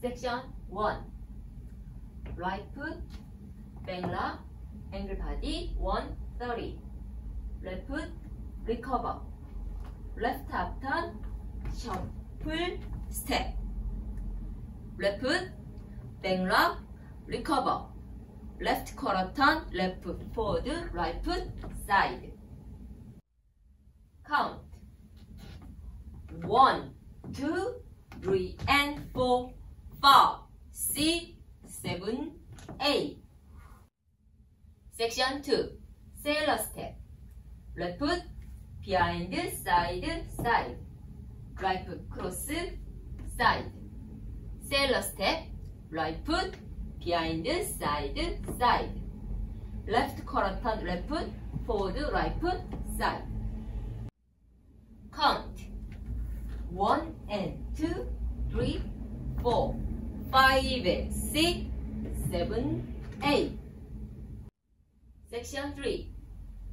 Section 1. Right foot, back lock, angle body 130. Left foot, recover. Left half turn, shuffle, step. Left foot, back lock, recover. Left quarter turn, left foot forward, right foot side. Count 1, 2, 3, and 4, 5, 6, 7, 8. Section 2. Sailor step. Left foot behind, side, side. Right foot cross, side. Sailor step. Right foot behind, side, side. Left quarter turn, left foot forward, right foot side. Count 1 and 2, 3, 4, 5 and 6, 7, 8. Section 3.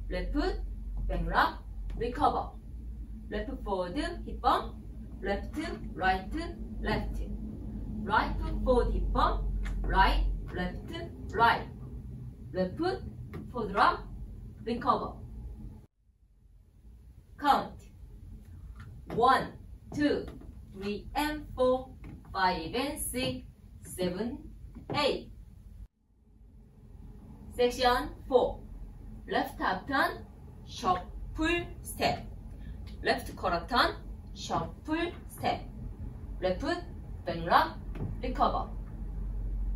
Left foot, back lock, recover. Left foot forward, hip bump. Left, right, left. Right foot forward, hip bump. Right, left, right. Left foot, forward rock, recover. Count 1, 2, 3, and 4, 5 and 6, 7, 8. Section 4. Left half turn, shuffle, step. Left quarter turn, shuffle, step. Left foot, back lock, recover.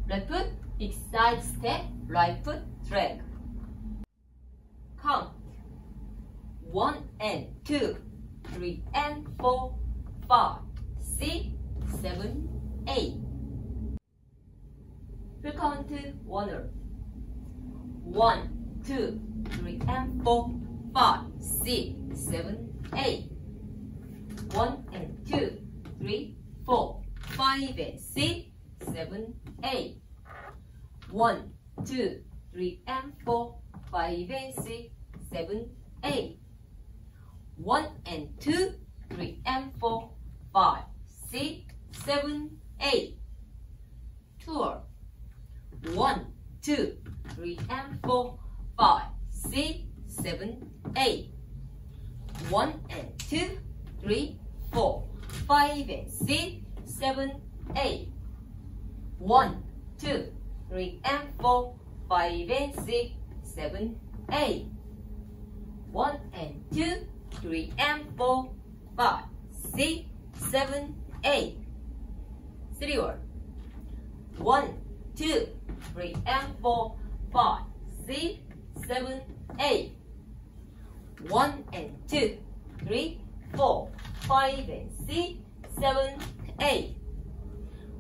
Left foot, big side step, right foot drag. Count 1 and 2, 3 and 4, 5, 6, 7, 8. Full count oneer. 1, 2, 3 and 4, 5, 6, 7, 8. 1 and 2, 3, 4, 5 and 6, 7, 8. 1, 2, 3 and 4, 5 and 6, 7, 8. 1 and 2, 3 and 4, 5, 6, 7, 8. Tour. 1, 2, 3 and 4, 5, 6, 7, 8. 1 and 2, 3, 4, 5 and 6, 7, 8. 1, 2, 3 and 4, 5 and 6, 7, 8. 1 and 2, 3 and 4, 5, 6, 7, 8. 3 word. 1, 2, 3 and 4, 5, 6, 7, 8. 1 and 2, 3, 4, 5 and 6, 7, 8.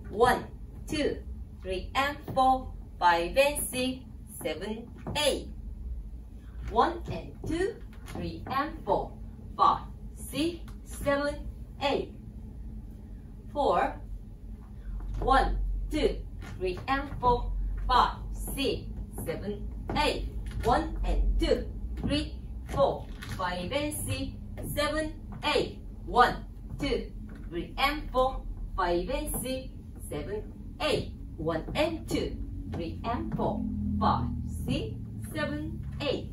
1, 2, 3 and 4, 5 and 6, 7, 8. 1 and 2, 3 and 4, 5, 6, 7, 8. 4. 1, 2, 3 and 4, 5, 6, 7, 8. 1 and 2, 3, 4, 5 and 6, 7, 8. 1, 2, 3 and 4, 5 and 6, 7, 8. 1 and 2, 3 and 4, 5, 6, 7, 8.